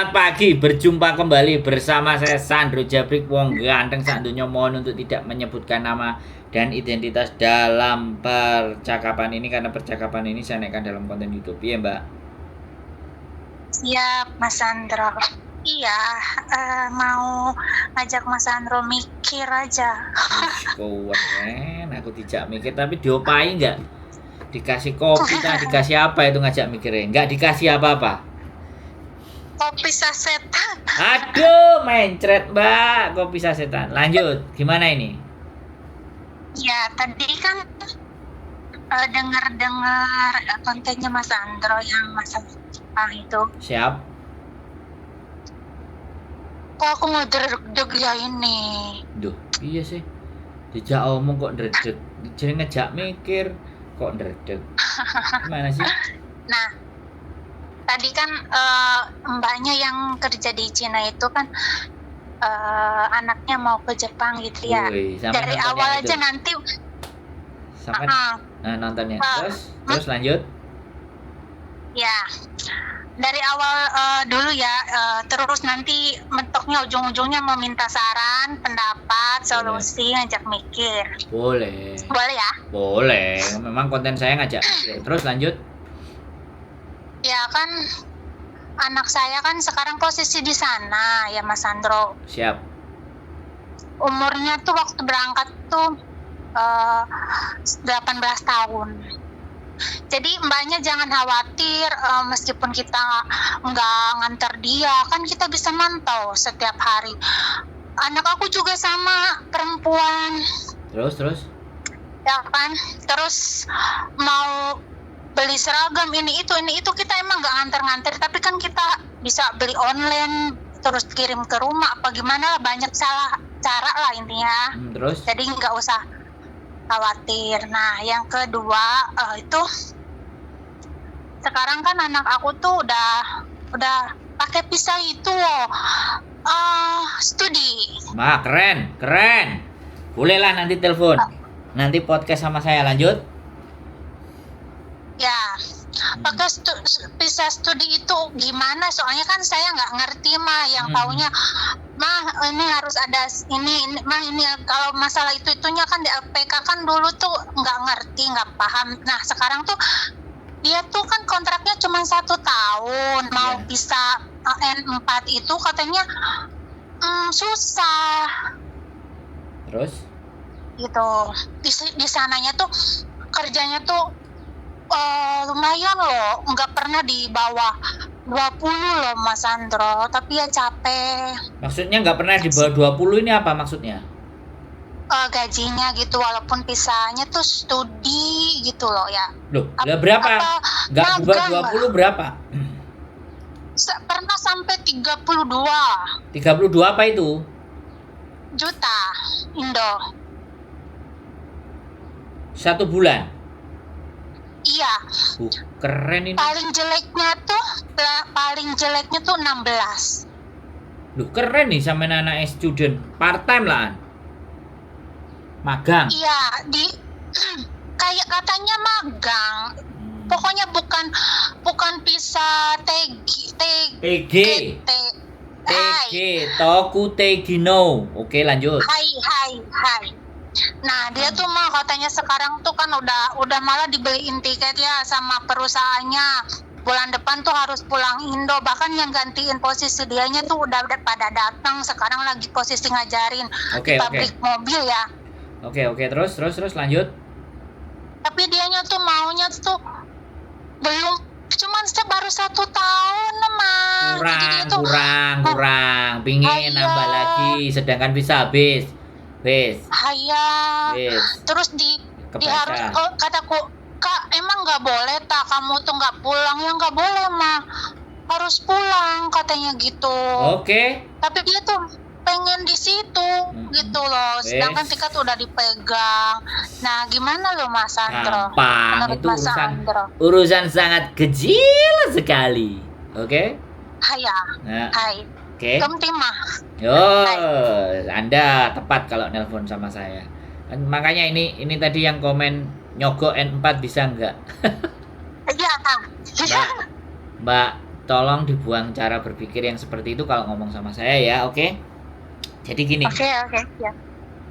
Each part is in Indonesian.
Selamat pagi, berjumpa kembali bersama saya Sandro Jabrik wong ganteng sak donya. Mohon untuk tidak menyebutkan nama dan identitas dalam percakapan ini karena percakapan ini saya naikkan dalam konten YouTube. Iya, Mbak. Siap, Mas Sandro. Iya, mau ngajak Mas Sandro mikir aja. Kuat kan, aku tidak mikir tapi diopai enggak? Dikasih kopi tak dikasih apa itu ngajak mikirnya? Enggak dikasih apa-apa. Kopi sasetan. Aduh, mencret Mbak, kopi sasetan. Lanjut, gimana ini? Ya, tadi kan dengar kontennya Mas Sandro yang masalah Jepang itu. Siap. Kok aku ngedeg ya ini? Duh, iya sih. Dijak omong kok ndredeg. Jadi ngejak mikir kok ndredeg. Gimana sih? Nah, tadi kan mbaknya yang kerja di Cina itu kan anaknya mau ke Jepang gitu ya. Woi, Dari awal aja nanti sampai nontonnya. Terus lanjut. Ya, dari awal dulu ya, terus nanti mentoknya ujung-ujungnya mau minta saran, pendapat, solusi, ngajak mikir. Boleh. Boleh ya? Boleh. Memang konten saya ngajak mikir. Terus lanjut. Ya kan, anak saya kan sekarang posisi di sana ya Mas Sandro. Siap. Umurnya tuh waktu berangkat tuh 18 tahun. Jadi mbaknya jangan khawatir, meskipun kita nggak nganter dia, kan kita bisa mantau setiap hari. Anak aku juga sama, perempuan. Terus. Ya kan, terus mau beli seragam ini itu kita emang nggak nganter-nganter, tapi kan kita bisa beli online terus kirim ke rumah apa gimana lah, banyak cara lah intinya. Terus? Jadi nggak usah khawatir. Nah, yang kedua itu sekarang kan anak aku tuh udah pakai visa itu studi. Mak, keren. Bolehlah nanti telepon. Nanti podcast sama saya, lanjut. Ya, pakai visa studi itu gimana? Soalnya kan saya nggak ngerti mah, yang taunya mah ini harus ada ini mah ini kalau masalah itunya kan di LPK kan dulu tuh nggak ngerti, nggak paham. Nah sekarang tuh dia tuh kan kontraknya cuma 1 tahun, mau visa N4 itu katanya susah. Terus? Gitu. Di sananya tuh kerjanya tuh lumayan loh, nggak pernah di bawah 20 loh Mas Sandro, tapi ya capek. Maksudnya nggak pernah di bawah 20 ini apa maksudnya? Gajinya gitu, walaupun pisahnya tuh studi gitu loh ya. Loh, berapa? Nggak di bawah 20 berapa? Pernah sampai 32 apa itu? Juta Indo. 1 bulan? Iya. Keren ini. Paling jeleknya tuh 16. Loh, keren nih sama anak student. Part time lah. Magang. Iya, kayak katanya magang. Pokoknya bukan bisa TG. Toku Tegino. Oke, lanjut. Hai. Nah, dia tuh mah katanya sekarang tuh kan udah malah dibeliin tiket ya sama perusahaannya. Bulan depan tuh harus pulang Indo, bahkan yang gantiin posisi dianya tuh udah pada datang. Sekarang lagi posisi ngajarin di pabrik mobil ya. Oke, terus lanjut. Tapi dianya tuh maunya tuh belum, cuman baru 1 tahun mah. Kurang. Pingin nambah lagi, sedangkan bisa habis. Terus harus kataku, Kak emang nggak boleh kamu tuh nggak pulang? Ya nggak boleh mah, harus pulang katanya gitu. Oke. Tapi dia tuh pengen di situ gitu loh, sedangkan tiket udah dipegang. Nah gimana lo Mas Sandro? Gampang, itu urusan sangat kecil sekali. Oke? Hai. Oke. Kemtimah. Anda tepat kalau nelpon sama saya. Makanya ini tadi yang komen nyogok N4 bisa enggak? Iya. Mbak, tolong dibuang cara berpikir yang seperti itu kalau ngomong sama saya ya, oke? Jadi gini. Oke, ya.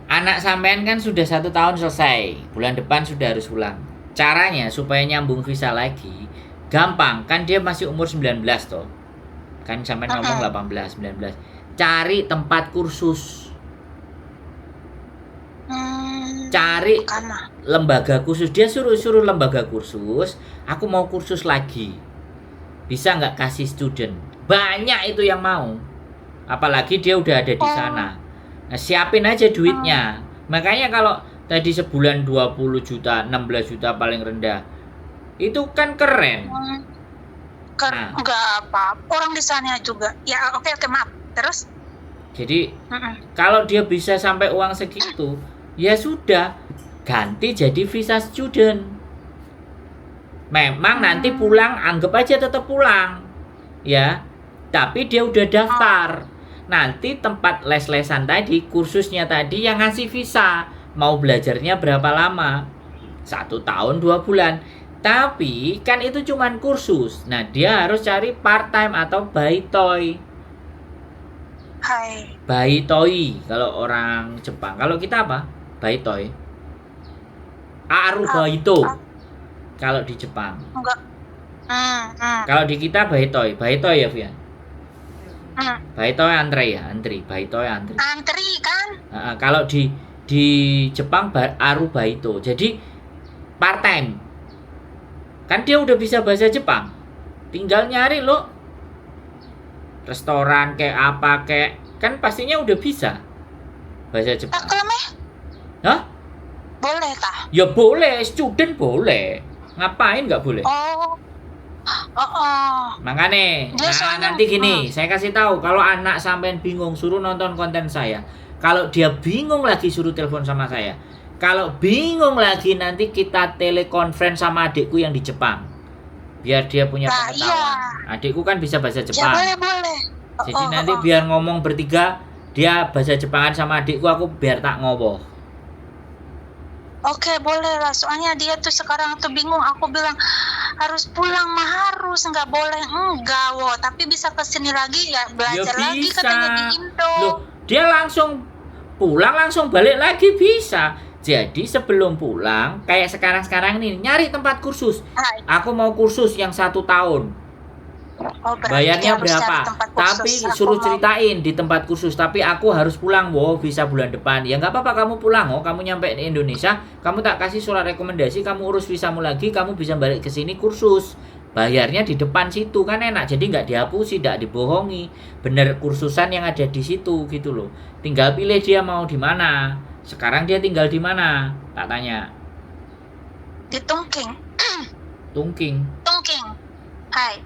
Anak sampean kan sudah 1 tahun selesai, bulan depan sudah harus pulang. Caranya supaya nyambung visa lagi, gampang, kan dia masih umur 19 toh. Kan sampean ngomong 18, 19. Cari tempat kursus. Cari lembaga kursus. Dia suruh lembaga kursus, aku mau kursus lagi. Bisa nggak kasih student? Banyak itu yang mau. Apalagi dia udah ada di sana. Nah, siapin aja duitnya. Makanya kalau tadi sebulan 20 juta, 16 juta paling rendah. Itu kan keren. Enggak apa, orang di sana juga. Ya, oke, maaf. Terus? Jadi, kalau dia bisa sampai uang segitu, ya sudah, ganti jadi visa student. Memang nanti pulang, anggap aja tetap pulang. Ya, tapi dia udah daftar. Nanti tempat les-lesan tadi, kursusnya tadi yang ngasih visa. Mau belajarnya berapa lama? 1 tahun 2 bulan. Tapi kan itu cuman kursus. Nah, dia harus cari part time atau baitoi. Baitoi kalau orang Jepang. Kalau kita apa? Baitoi. Arubaito. Kalau di Jepang. Enggak. Kalau di kita baitoi. Baitoi ya, Fian? Baitoi antri. Baitoi antri. Antri kan? Kalau di Jepang arubaito. Jadi part time. Kan dia udah bisa bahasa Jepang. Tinggal nyari lo restoran kayak apa kayak, kan pastinya udah bisa bahasa Jepang. Hah? Boleh tah? Ya boleh, student boleh. Ngapain nggak boleh? Makanya, nanti gini, saya kasih tahu kalau anak sampean bingung suruh nonton konten saya. Kalau dia bingung lagi suruh telepon sama saya. Kalau bingung lagi nanti kita telekonferensi sama adikku yang di Jepang. Biar dia punya pengetahuan. Iya. Adikku kan bisa bahasa Jepang. Ya, boleh. Jadi nanti biar ngomong bertiga, dia bahasa Jepangan sama adikku, aku biar tak ngoboh. Oke, boleh lah. Soalnya dia tuh sekarang tuh bingung. Aku bilang harus pulang mah harus, nggak boleh enggak tapi bisa kesini lagi ya belajar ya lagi katanya di Indo. Loh, dia langsung pulang langsung balik lagi bisa. Jadi sebelum pulang kayak sekarang nih nyari tempat kursus. Aku mau kursus yang 1 tahun. Bayarnya berapa? Tapi suruh ceritain di tempat kursus. Tapi aku harus pulang, bisa bulan depan. Ya nggak apa-apa, kamu pulang, kamu nyampe di Indonesia, kamu tak kasih surat rekomendasi, kamu urus visamu lagi, kamu bisa balik ke sini kursus. Bayarnya di depan situ kan enak, jadi nggak dihapusi, nggak dibohongi. Bener kursusan yang ada di situ gitu loh. Tinggal pilih dia mau di mana. Sekarang dia tinggal di mana? Tak tanya. Di Tungking. Tungking. Hai.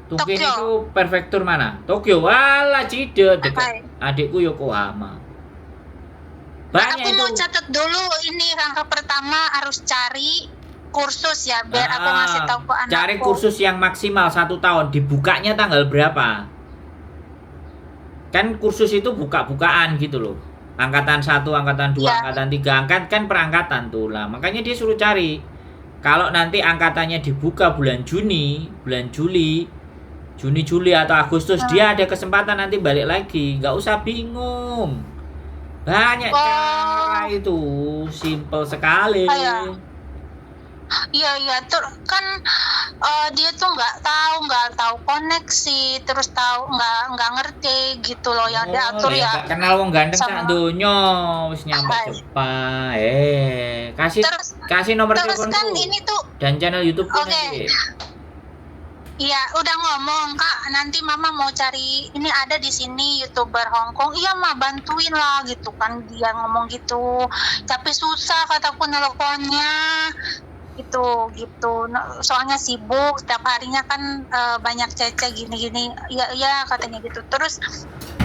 Tungking itu prefektur mana? Tokyo. Walah, Cide dekat adikku Yokohama. Banyak aku mau catat dulu ini langkah pertama harus cari kursus ya biar aku ngasih tahu ke anakku. Cari kursus yang maksimal 1 tahun. Dibukanya tanggal berapa? Kan kursus itu buka-bukaan gitu loh. Angkatan 1, angkatan 2, angkatan 3, angkat kan perangkatan tuh lah. Makanya dia suruh cari. Kalau nanti angkatannya dibuka bulan Juni, bulan Juli atau Agustus, dia ada kesempatan nanti balik lagi. Nggak usah bingung. Banyak cara itu, simple sekali. Iya, kan dia tuh nggak tahu koneksi, terus nggak ngerti gitu loh yang diatur ya. Gak kenal wong ganteng sak donya, wis nyampe Jepang. Kasih nomor teleponku. Terus kan ini tuh dan channel YouTube nanti. Iya, udah ngomong Kak, nanti Mama mau cari ini ada di sini YouTuber Hongkong. Iya mah bantuin lah gitu kan, dia ngomong gitu. Tapi susah kataku nelponnya. gitu soalnya sibuk setiap harinya kan banyak cece gini ya katanya gitu. Terus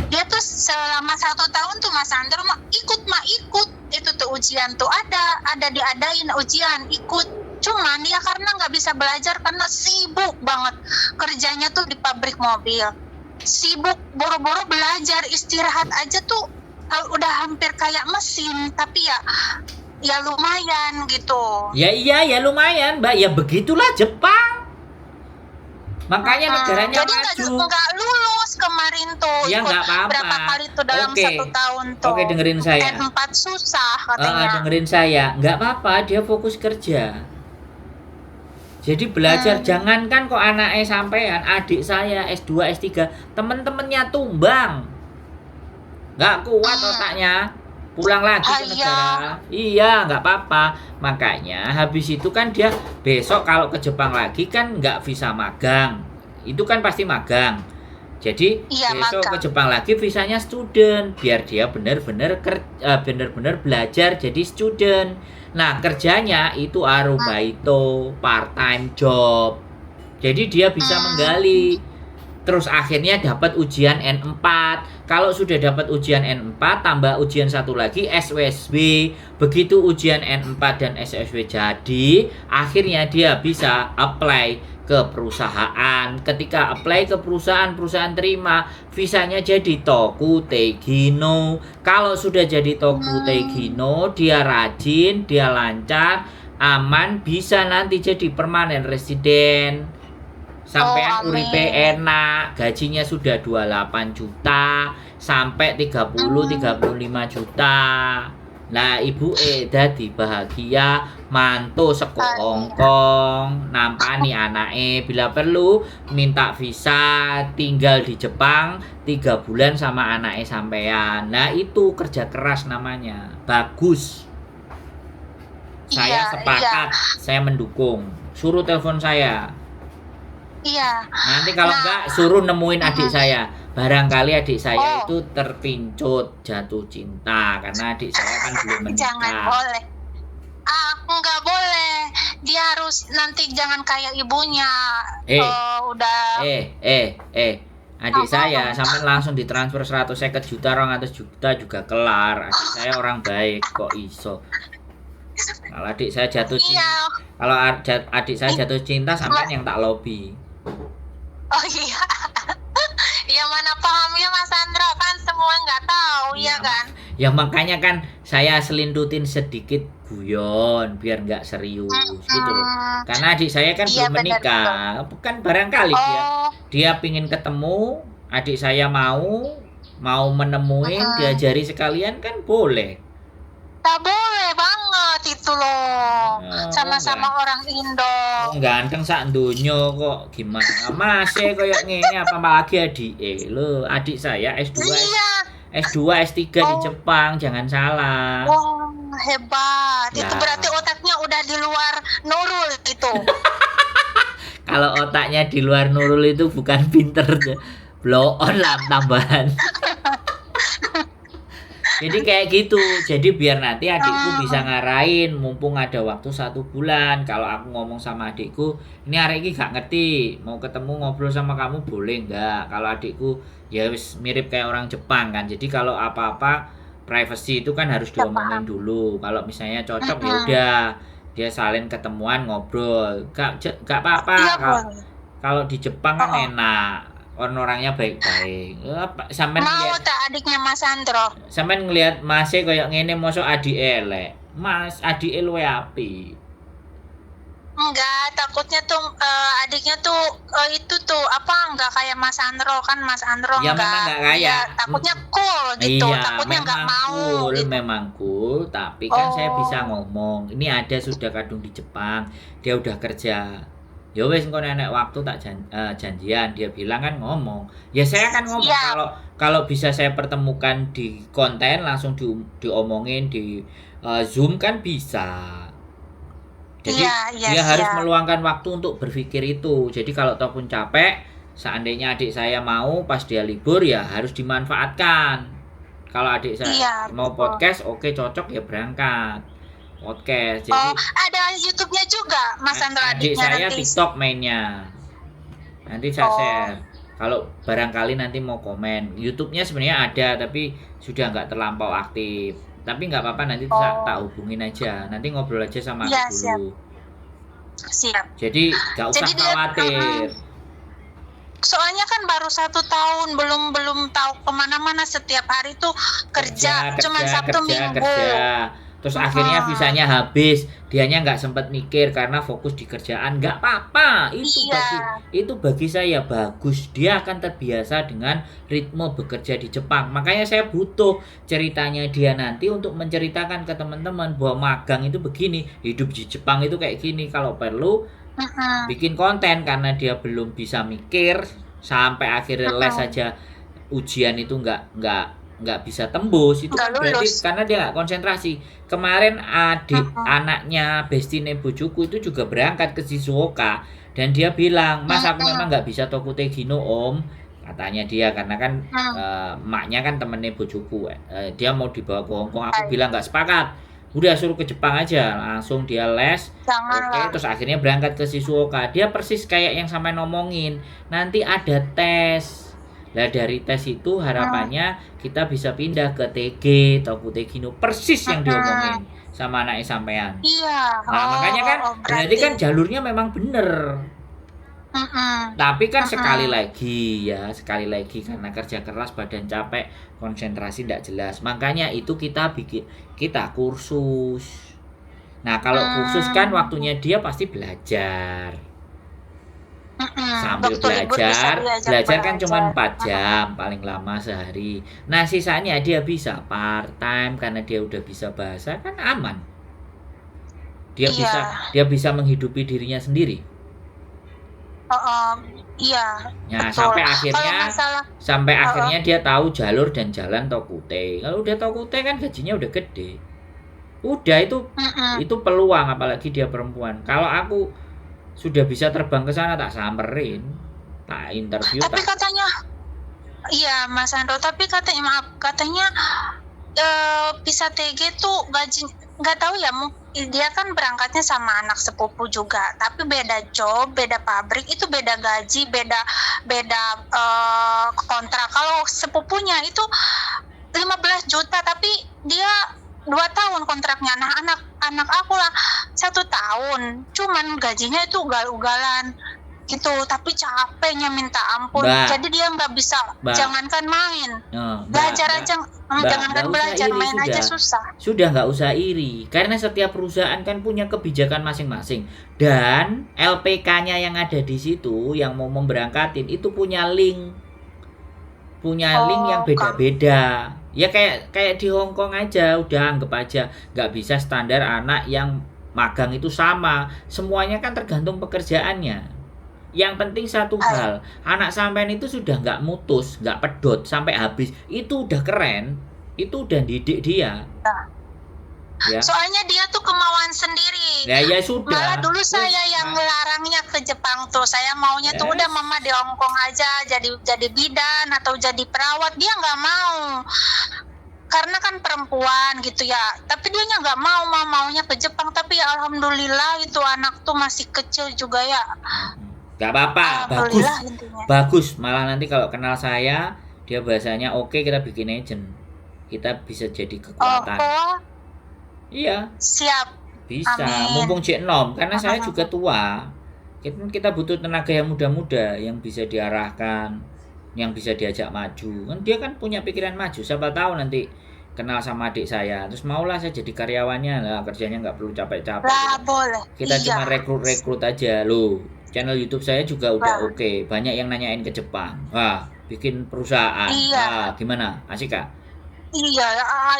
dia tuh selama 1 tahun tuh Mas Andro ikut itu tuh ujian tuh ada diadain ujian ikut, cuman dia karena nggak bisa belajar karena sibuk banget kerjanya tuh di pabrik mobil, sibuk boro-boro belajar, istirahat aja tuh udah hampir kayak mesin. Tapi ya lumayan gitu. Ya iya ya lumayan Mbak, ya begitulah Jepang. Makanya negaranya Jadi maju. nggak lulus kemarin tuh. Ya Ikut nggak apa-apa. berapa kali tuh dalam Oke. 1 tahun tuh. Oke, dengerin saya. N4 susah katanya. Dengerin saya, nggak apa-apa, dia fokus kerja. Jadi belajar, jangankan kok anaknya sampean, adik saya S2, S3, temen-temennya tumbang. Nggak kuat otaknya, pulang lagi ke negara. Iya, nggak apa-apa. Makanya habis itu kan dia besok kalau ke Jepang lagi kan nggak visa magang. Itu kan pasti magang. Jadi besok ke Jepang lagi visanya student, biar dia benar-benar belajar jadi student. Nah, kerjanya itu arubaito, part time job. Jadi dia bisa menggali. Terus akhirnya dapat ujian N4. Kalau sudah dapat ujian N4 tambah ujian satu lagi SWSB. Begitu ujian N4 dan SWSB jadi, akhirnya dia bisa apply ke perusahaan. Ketika apply ke perusahaan terima, visanya jadi Toku Teigino. Kalau sudah jadi Toku Teigino, dia rajin, dia lancar, aman, bisa nanti jadi permanen resident. Sampai uripe enak, gajinya sudah 28 juta sampai 30-35 juta. Nah, ibu dadi bahagia, mantu seko Hongkong, nampani anake, bila perlu minta visa tinggal di Jepang 3 bulan sama anake sampean. Nah, itu kerja keras namanya. Bagus. Saya sepakat, saya mendukung. Suruh telepon saya. Iya. Nanti kalau enggak suruh nemuin adik saya. Barangkali adik saya itu terpincut jatuh cinta karena adik saya kan belum menikah. Jangan boleh. Aku nggak boleh. Dia harus nanti jangan kayak ibunya. Udah. Adik saya sampai langsung ditransfer 150 juta, 200 juta juga kelar. Adik saya orang baik kok iso. Kalau adik saya jatuh cinta, kalau adik saya jatuh cinta sampai yang tak lobby. Oh iya. Ya mana pahamnya Mas Andro, kan semua nggak tahu ya kan. Ya makanya kan saya selintutin sedikit guyon biar nggak serius gitu loh. Karena adik saya kan belum menikah, bukan barangkali dia pingin ketemu, adik saya mau menemuin, diajari sekalian kan boleh. Tak boleh banget itu loh. Sama-sama orang Indo. Ganteng sak donya kok gimana? Masih koyo ngene apalagi adik lho, adik saya S2. Iya. S2, S3 di Jepang, jangan salah. Wah, hebat. Itu berarti otaknya udah di luar Nurul itu. Kalau otaknya di luar Nurul itu bukan pinter, blow on lah tambahan. Jadi kayak gitu. Jadi biar nanti adikku bisa ngarahin, mumpung ada waktu 1 bulan. Kalau aku ngomong sama adikku, ini hari ini gak ngerti, mau ketemu ngobrol sama kamu boleh nggak? Kalau adikku ya wis mirip kayak orang Jepang kan. Jadi kalau apa-apa privacy itu kan harus diomongin dulu. Kalau misalnya cocok ya udah dia salin ketemuan ngobrol. Gak apa-apa. Kalau di Jepang kan enak. Orangnya baik-baik. Sampean mau tak adiknya Mas Andro? Sampean ngelihat Masnya kayak ngene mosok adik elek. Mas, adik luwe apik. Enggak, takutnya tuh adiknya tuh itu tuh apa enggak kayak Mas Andro, kan Mas Andro ya, enggak kayak. Ya, takutnya cool gitu, iya, takutnya enggak mau. Cool, gitu. Memang cool, tapi kan saya bisa ngomong. Ini ada sudah kadung di Jepang, dia udah kerja. Ya wes engko nenek waktu tak janjian, dia bilang kan ngomong. Ya saya kan ngomong kalau bisa saya pertemukan di konten langsung diomongin di Zoom kan bisa. Jadi dia harus meluangkan waktu untuk berpikir itu. Jadi kalau ataupun capek, seandainya adik saya mau pas dia libur ya harus dimanfaatkan. Kalau adik saya mau podcast, oke cocok ya berangkat. Podcast. Jadi ada YouTube-nya juga Mas Andro adik saya nanti. TikTok mainnya. Nanti saya share. Kalau barangkali nanti mau komen, YouTube-nya sebenarnya ada tapi sudah nggak terlampau aktif. Tapi nggak apa-apa, nanti tak hubungin aja. Nanti ngobrol aja sama aku dulu. Siap. Jadi nggak usah khawatir. Soalnya kan baru 1 tahun, belum tahu kemana-mana, setiap hari tuh kerja cuma Sabtu Minggu. Terus akhirnya visanya habis, dianya nggak sempat mikir karena fokus di kerjaan. Nggak apa-apa, Iya. itu bagi saya bagus. Dia akan terbiasa dengan ritme bekerja di Jepang. Makanya saya butuh ceritanya dia nanti untuk menceritakan ke teman-teman bahwa magang itu begini, hidup di Jepang itu kayak gini. Kalau perlu Mm-mm. bikin konten karena dia belum bisa mikir sampai akhirnya les Mm-mm. saja ujian itu nggak bisa tembus, itu Nggak kan berarti lulus. karena dia nggak konsentrasi. Kemarin Mm-mm. anaknya Bestine Bojoku itu juga berangkat ke Shizuoka dan dia bilang, Mas aku memang Mm-mm. nggak bisa Tokutegi no Om, katanya dia karena kan Mm. emaknya kan temennya Bojoku, dia mau dibawa ke Hongkong. Aku Baik. bilang nggak sepakat, udah suruh ke Jepang aja, langsung dia les. Oke, Janganlah. terus akhirnya berangkat ke Shizuoka. Dia persis kayak yang sampai ngomongin. Nanti ada tes. Lah dari tes itu Mm. harapannya kita bisa pindah ke TG, Tokutegino. Persis yang Mm-mm. diomongin sama anaknya sampean. Iya. Nah, makanya kan berarti Berarti. kan jalurnya memang bener. Mm-mm. Tapi kan sekali Mm-mm. lagi karena kerja keras badan capek, konsentrasi tidak jelas. Makanya itu kita kursus. Nah, kalau kursus kan Mm. waktunya dia pasti belajar. Mm-mm. Sambil Waktu libur bisa diajak belajar kan cuma belajar. 4 jam paling lama sehari. Nah, sisanya dia bisa part time karena dia udah bisa bahasa kan aman. Iya. Dia bisa menghidupi dirinya sendiri. Iya. Nah, Betul. Kalau sampai uh, akhirnya dia tahu jalur dan jalan Tokute. Kalau udah Tokute kan gajinya udah gede. Udah mm-mm. itu peluang, apalagi dia perempuan. Kalau aku sudah bisa terbang ke sana tak samperin, tak interview Tapi tak. katanya, iya Mas Andro. Tapi katanya Pisa TG tuh gaji nggak tahu ya. Dia kan berangkatnya sama anak sepupu juga. Tapi beda job, beda pabrik, itu beda gaji, beda kontrak. Kalau sepupunya itu 15 juta, tapi dia 2 tahun kontraknya. Nah, anak aku lah 1 tahun, cuman gajinya itu ugal-ugalan gitu, tapi capeknya minta ampun. Jadi dia nggak bisa, jangankan main, belajar aja, jangankan belajar, main aja susah. Sudah nggak usah iri, karena setiap perusahaan kan punya kebijakan masing-masing, dan LPK-nya yang ada di situ yang mau memberangkatin itu punya link yang beda-beda. Ya kayak di Hongkong aja, udah anggap aja nggak bisa standar anak yang magang itu sama. Semuanya kan tergantung pekerjaannya. Yang penting satu hal, anak sampean itu sudah nggak mutus, nggak pedot sampai habis. Itu udah keren, itu udah didik dia. Ya. Soalnya dia tuh kemauan sendiri. Ya sudah. Malah dulu saya yang ngelarangnya ke Jepang tuh. Saya maunya tuh udah mama di Hongkong aja, jadi bidan atau jadi perawat. Dia nggak mau, karena kan perempuan gitu ya. Tapi dia nggak mau, maunya ke Jepang. Tapi ya alhamdulillah itu anak tuh masih kecil juga ya. Gak apa-apa, bagus. Malah nanti kalau kenal saya, dia bahasanya oke, kita bikin agent. Kita bisa jadi kekuatan. Iya. Siap. Bisa. Amin. Mumpung Cik Nom, karena saya juga tua. Kita butuh tenaga yang muda-muda, yang bisa diarahkan, yang bisa diajak maju. Kan dia kan punya pikiran maju. Siapa tahu nanti kenal sama adik saya, terus maulah saya jadi karyawannya lah, kerjanya nggak perlu capek-capek. Lah, boleh. Kita cuma rekrut aja loh. Channel YouTube saya juga udah oke. Banyak yang nanyain ke Jepang. Wah, bikin perusahaan. Wah, gimana? Asik gak? Iya,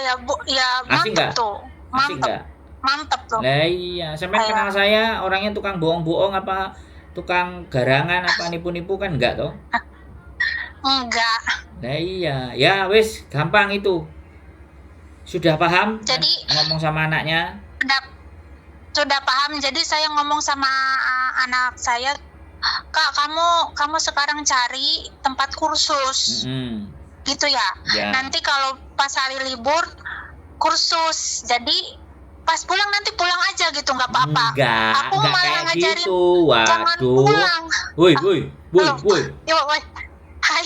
ya Bu, ya mantap tuh. Mantap tuh. Lah iya, sampai kenal saya orangnya tukang bohong-bohong apa tukang garangan apa nipu-nipu kan enggak toh? Enggak. Lah iya, ya wis gampang itu. Sudah paham? Jadi ngomong sama anaknya? Sudah paham. Jadi saya ngomong sama anak saya, Kak, kamu sekarang cari tempat kursus. Gitu ya. Nanti kalau pas hari libur kursus, jadi pas pulang nanti pulang aja gitu, nggak apa-apa. Aku malah ngajarin gitu. jangan pulang. Woi. Hai.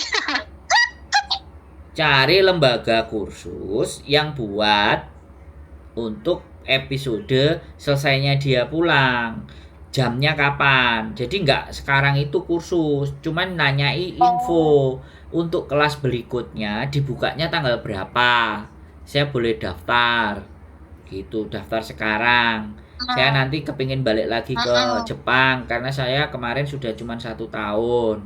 Cari lembaga kursus yang buat untuk episode selesainya dia pulang. Jamnya kapan? Jadi nggak sekarang itu kursus, cuman nanyai info untuk kelas berikutnya dibukanya tanggal berapa. Saya boleh daftar. gitu. Daftar sekarang. Saya nanti kepingin balik lagi ke Jepang karena saya kemarin sudah cuma 1 tahun.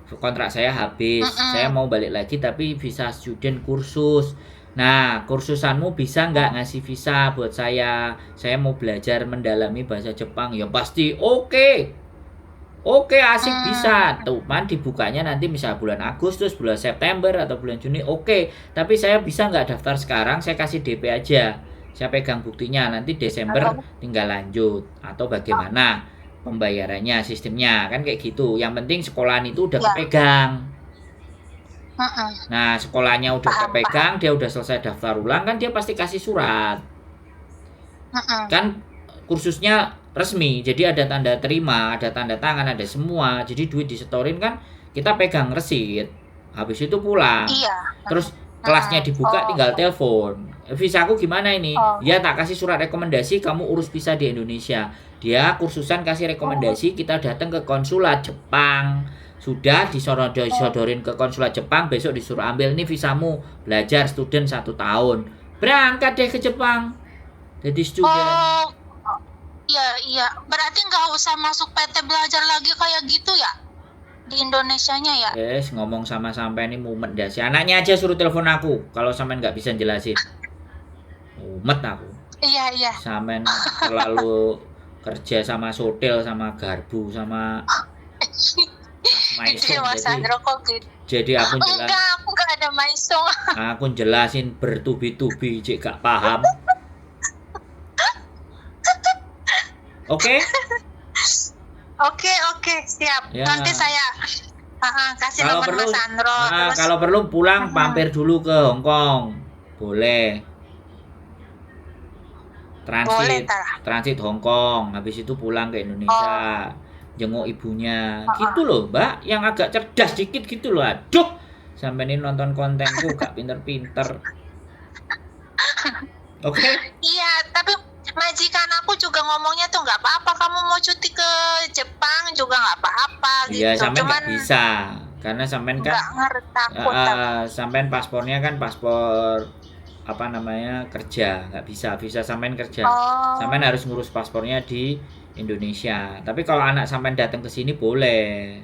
Kontrak saya habis. Saya mau balik lagi tapi visa student kursus. Nah, kursusanmu bisa nggak ngasih visa buat saya? Saya mau belajar mendalami bahasa Jepang. Ya pasti oke. Oke, asik bisa. Cuman dibukanya nanti misal bulan Agustus, bulan September, atau bulan Juni. Oke, tapi saya bisa nggak daftar sekarang? Saya kasih DP aja. Saya pegang buktinya. Nanti Desember tinggal lanjut. Atau bagaimana pembayarannya, sistemnya. Kan kayak gitu. Yang penting sekolahan itu udah kepegang. Nah, sekolahnya udah kepegang, dia udah selesai daftar ulang, kan dia pasti kasih surat. Kan kursusnya resmi, jadi ada tanda terima, ada tanda tangan, ada semua. Jadi duit disetorin kan kita pegang resit. Habis itu pulang. Terus kelasnya dibuka tinggal telepon. Visaku gimana ini? Ya tak kasih surat rekomendasi, kamu urus visa di Indonesia. Dia kursusan kasih rekomendasi, kita datang ke konsulat Jepang. Sudah disodorin ke konsulat Jepang, besok disuruh ambil nih visamu, belajar student 1 tahun. Berangkat deh ke Jepang. Jadi student. Iya. Berarti nggak usah masuk PT belajar lagi kayak gitu ya? Di Indonesianya ya? Yes, ngomong sama sampai ini mumet dah. Si anaknya aja suruh telepon aku kalau sampean nggak bisa jelasin. Mumet aku. Iya. Sampean terlalu kerja sama sotel, sama garbu, sama maisong. Jadi aku jelas. Enggak, aku nggak ada maisong. Aku jelasin bertubi-tubi, cik gak paham. Oke, siap. Ya. Nanti saya kasih Kalau nomor perlu, Mas Sandro. Terus kalau perlu pulang mampir dulu ke Hong Kong, boleh. boleh, Transit Hong Kong, habis itu pulang ke Indonesia, jenguk ibunya, gitu loh, Mbak. Yang agak cerdas dikit gitu loh. Aduh, sampai ini nonton kontenku gak pinter-pinter. Oke? Iya, tapi majikan aku juga ngomongnya tuh nggak apa-apa, kamu mau cuti ke Jepang juga nggak apa-apa gitu. Iya, sampean Cuman nggak bisa, karena sampean kan nggak ngerti, takut. sampean paspornya kan paspor apa namanya kerja, nggak bisa visa sampean kerja. Sampean harus ngurus paspornya di Indonesia. Tapi kalau anak sampean datang ke sini boleh.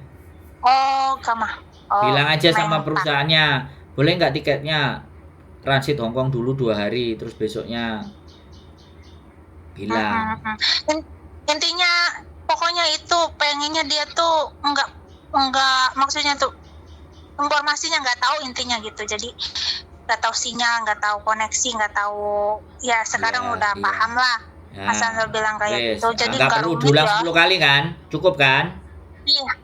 Bilang aja sama perusahaannya, boleh nggak tiketnya transit Hong Kong dulu 2 hari, terus besoknya bilang. Intinya pokoknya itu pengennya dia tuh enggak maksudnya tuh informasinya nggak tahu intinya gitu. Jadi nggak tahu sinyal, nggak tahu koneksi, nggak tahu ya sekarang udah paham lah. Mas Sandro bilang kayak gitu. Jadi nggak perlu diulang 10 kali kan? Cukup kan? Iya.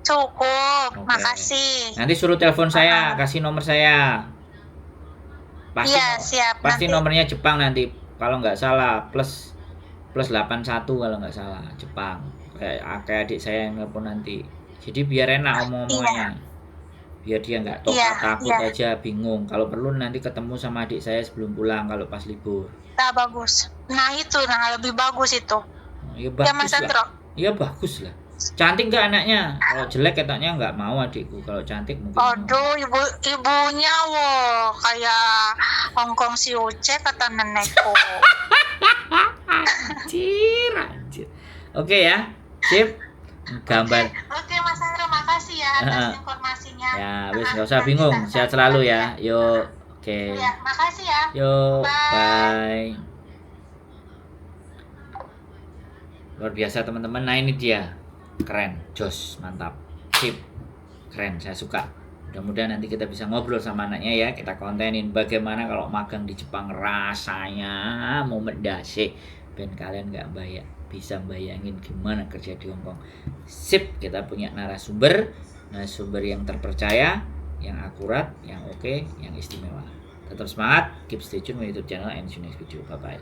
Cukup. Makasih. Nanti suruh telepon saya, kasih nomor saya. Pasti, siap. Pasti nanti. Nomornya Jepang nanti. Kalau nggak salah plus 81 kalau nggak salah Jepang. Kayak adik saya yang nelpon nanti. Jadi biar enak omong-omongannya. Biar dia nggak takut aja, bingung. Kalau perlu nanti ketemu sama adik saya sebelum pulang kalau pas libur. Bagus. Nah itu, lebih bagus itu. Ya bagus Mas Sandro. Iya bagus lah. Cantik nggak anaknya? Kalau jelek katanya nggak mau adikku. Kalau cantik mungkin. Aduh, ibunya kayak Hongkong si Uce kata nenekku. Anjir. Oke ya, sip. Gambar. Oke, Mas Sandro, makasih ya atas informasinya. Ya, wis nggak usah bingung. Sehat selalu ya. Yuk, oke. Ya, makasih ya. Yuk, Bye. bye. Luar biasa teman-teman. Nah ini dia. Keren, jos, mantap, sip, keren, saya suka. Mudah-mudahan nanti kita bisa ngobrol sama anaknya ya, kita kontenin bagaimana kalau magang di Jepang rasanya mau mendasih. Ben kalian nggak bisa bayangin gimana kerja di Hong Kong. Sip, kita punya narasumber yang terpercaya, yang akurat, yang oke, yang istimewa. Tetap semangat, keep stay tune with YouTube channel and see you next video. Bye bye.